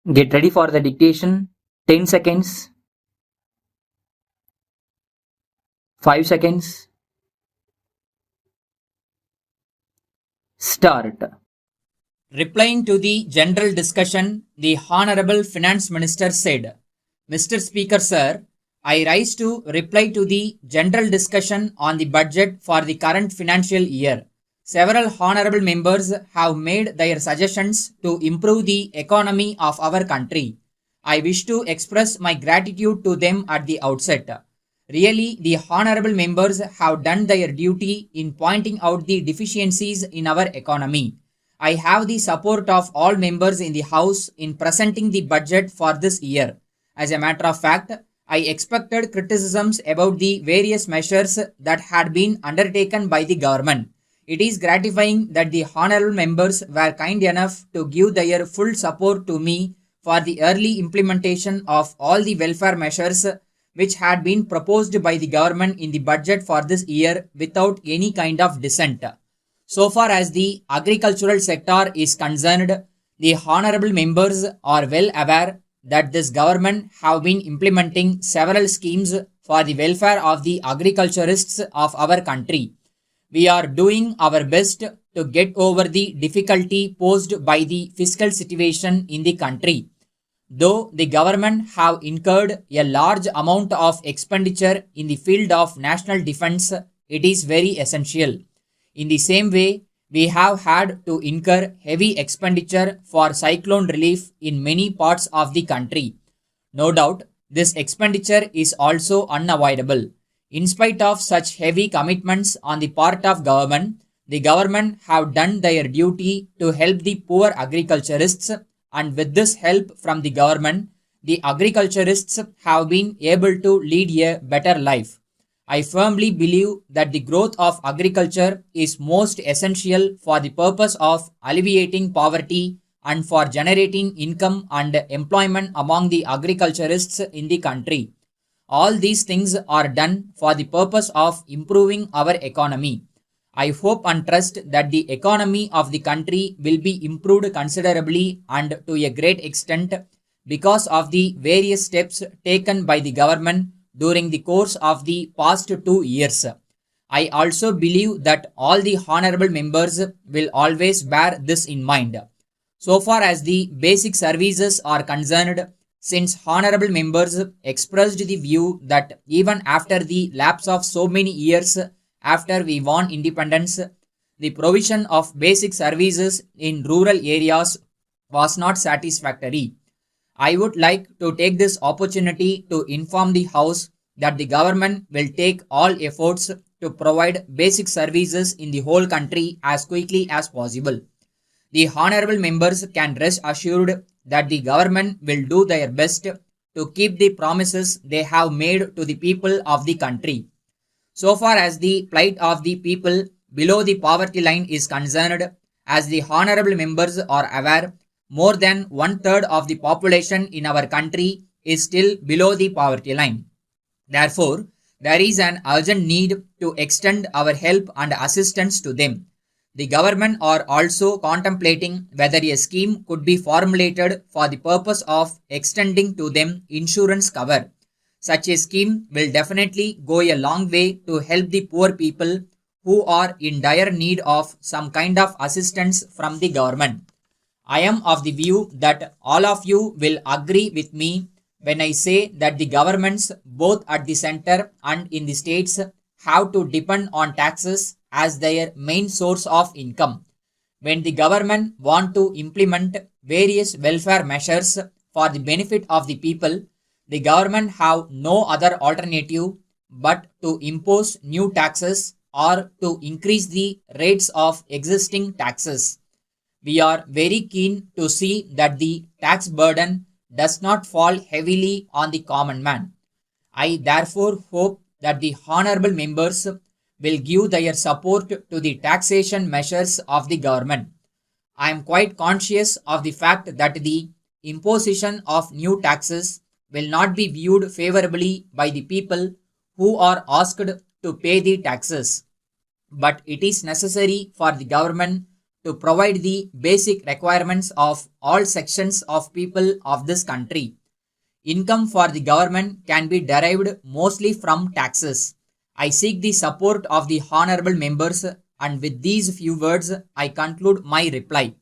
Get ready for the dictation. 10 seconds. 5 seconds. Start. Replying to the general discussion, the Honorable Finance Minister said, Mr. Speaker, sir, I rise to reply to the general discussion on the budget for the current financial year. Several honorable members have made their suggestions to improve the economy of our country. I wish to express my gratitude to them at the outset. Really, the honorable members have done their duty in pointing out the deficiencies in our economy. I have the support of all members in the House in presenting the budget for this year. As a matter of fact, I expected criticisms about the various measures that had been undertaken by the government. It is gratifying that the honorable members were kind enough to give their full support to me for the early implementation of all the welfare measures which had been proposed by the government in the budget for this year without any kind of dissent. So far as the agricultural sector is concerned, the honorable members are well aware that this government have been implementing several schemes for the welfare of the agriculturists of our country. We are doing our best to get over the difficulty posed by the fiscal situation in the country. Though the government have incurred a large amount of expenditure in the field of national defense, it is very essential. In the same way, we have had to incur heavy expenditure for cyclone relief in many parts of the country. No doubt, this expenditure is also unavoidable. In spite of such heavy commitments on the part of government, the government have done their duty to help the poor agriculturists, and with this help from the government, the agriculturists have been able to lead a better life. I firmly believe that the growth of agriculture is most essential for the purpose of alleviating poverty and for generating income and employment among the agriculturists in the country. All these things are done for the purpose of improving our economy. I hope and trust that the economy of the country will be improved considerably and to a great extent because of the various steps taken by the government during the course of the past 2 years. I also believe that all the honorable members will always bear this in mind. So far as the basic services are concerned, since honorable members expressed the view that even after the lapse of so many years after we won independence, the provision of basic services in rural areas was not satisfactory. I would like to take this opportunity to inform the House that the government will take all efforts to provide basic services in the whole country as quickly as possible. The honorable members can rest assured that the government will do their best to keep the promises they have made to the people of the country. So far as the plight of the people below the poverty line is concerned, as the honorable members are aware, more than one-third of the population in our country is still below the poverty line. Therefore, there is an urgent need to extend our help and assistance to them. The government are also contemplating whether a scheme could be formulated for the purpose of extending to them insurance cover. Such a scheme will definitely go a long way to help the poor people who are in dire need of some kind of assistance from the government. I am of the view that all of you will agree with me when I say that the governments both at the center and in the states have to depend on taxes as their main source of income. When the government want to implement various welfare measures for the benefit of the people, the government have no other alternative but to impose new taxes or to increase the rates of existing taxes. We are very keen to see that the tax burden does not fall heavily on the common man. I therefore hope that the honorable members will give their support to the taxation measures of the government. I am quite conscious of the fact that the imposition of new taxes will not be viewed favorably by the people who are asked to pay the taxes. But it is necessary for the government to provide the basic requirements of all sections of people of this country. Income for the government can be derived mostly from taxes. I seek the support of the honorable members, and with these few words I conclude my reply.